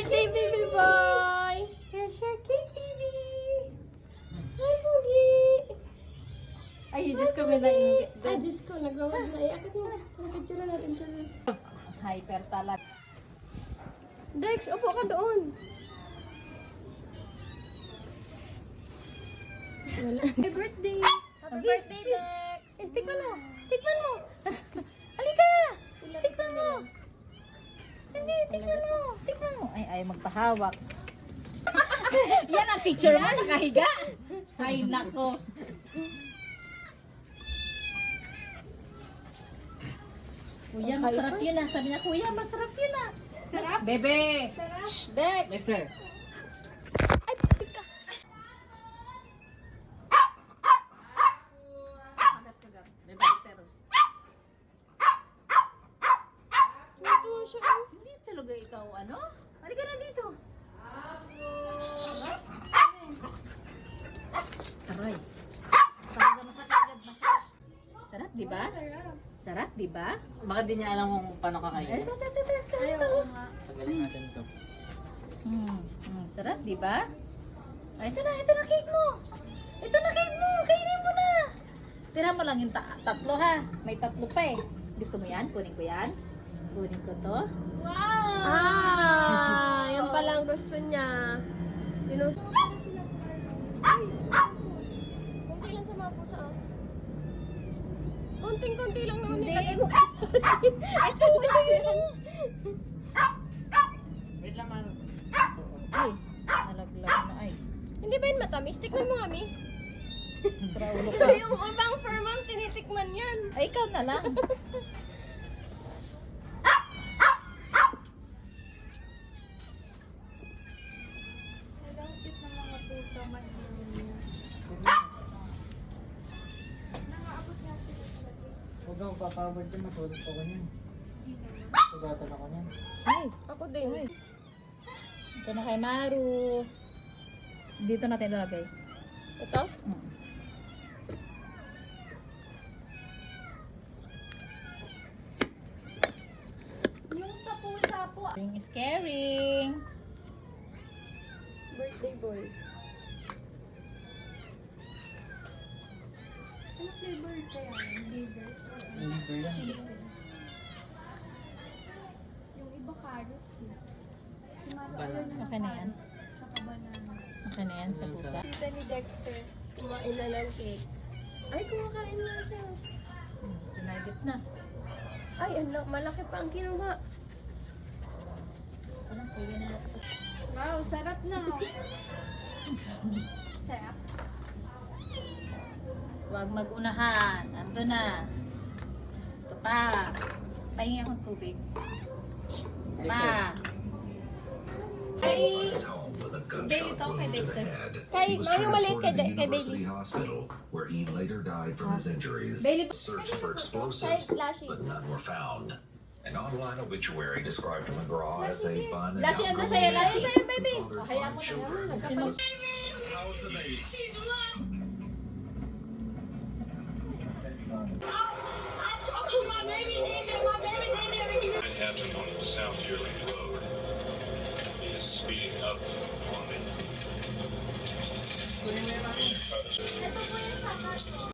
birthday, baby boy! Here's your cake, baby! Hi, Pogi! Ay, Diyos ko, may nainggit. Ay, Diyos ko, nagawad na. Akit mo. Nakit na natin siya. Hyper talat. Dex, upo ka doon. Wala. Happy birthday! Happy birthday, Dex! Eh, tikman mo! Tikman mo! Halika! Tikman mo! Hindi, tingnan mo. Tingnan mo. Ay, magpahawak. Yan ang picture mo, nakahiga. Ay, nako. Kuya, masarap yun ah. Sabi niya, kuya, masarap yun ah. Sarap? Bebe! Shh, Dex! Yes, sir. Ay, tika! Natuwa siya. Hindi talaga ikaw, ano? Halika na dito. Aray. Talaga masakit agad. Sarap, di ba? Sarap, di ba? Baka di niya alam kung paano kakainin. Ayaw nga. Tagalin natin ito. Sarap, di ba? Ay, ito na cake mo. Ito na cake mo. Kainin mo na. Tira mo lang yung tatlo ha. May tatlo pa eh. Gusto mo yan? Kunin ko yan. Kunin ko to. Ah, yan pala ang gusto niya. Sinus... Ay! Kunti lang sa mga pusa. Oh. Kunting-kunti lang naman nilagay mo. Ito yun. Wait lang, Mano. Ay, nalaglag na ay. Hindi ba yun matamis? Tikman mo kami. Traulo Ito ka. yung ibang firmang tinitikman yan. Ay, ikaw na lang. Huwag kang papawad din, matulog ako niyan. Sugatan ako niyan. Ay, Ako din. ito na kay Maru. Dito natin ilagay. Ito? Mm. Yung sa pusa po. Ring is caring. Birthday boy. Ano flavor kaya? Flavor? Liver yan. Yung iba carrot. Si Maro Banana. ayaw niya Okay na yan. Saka banana. Okay na yan sa pusa. Tita ni Dexter, kumain na ng cake. Ay, kumakain na siya. Tinagit na. Ay, anak, malaki pa ang kinuha. Walang kuya na. Wow, sarap na. Sarap. Huwag mag-unahan. Ando na. Ito pa. Pahingi akong tubig. Pa. Ay, Baby to kay Dexter. Kay- yung maliit kay Bailey. Hospital, where he later died from his injuries. Bailey. Searched for Kay explosives, Lashy. but none were found. An online obituary described McGraw as a fun and Lashy, ando outgoing sa'yo, Lashy. man Sa'yo, baby. who fathered Kaya 5 mo na children. yan. He was- How was the baby? It happened on South Yearling Road. He is speeding up on it. Ito po yung sakat.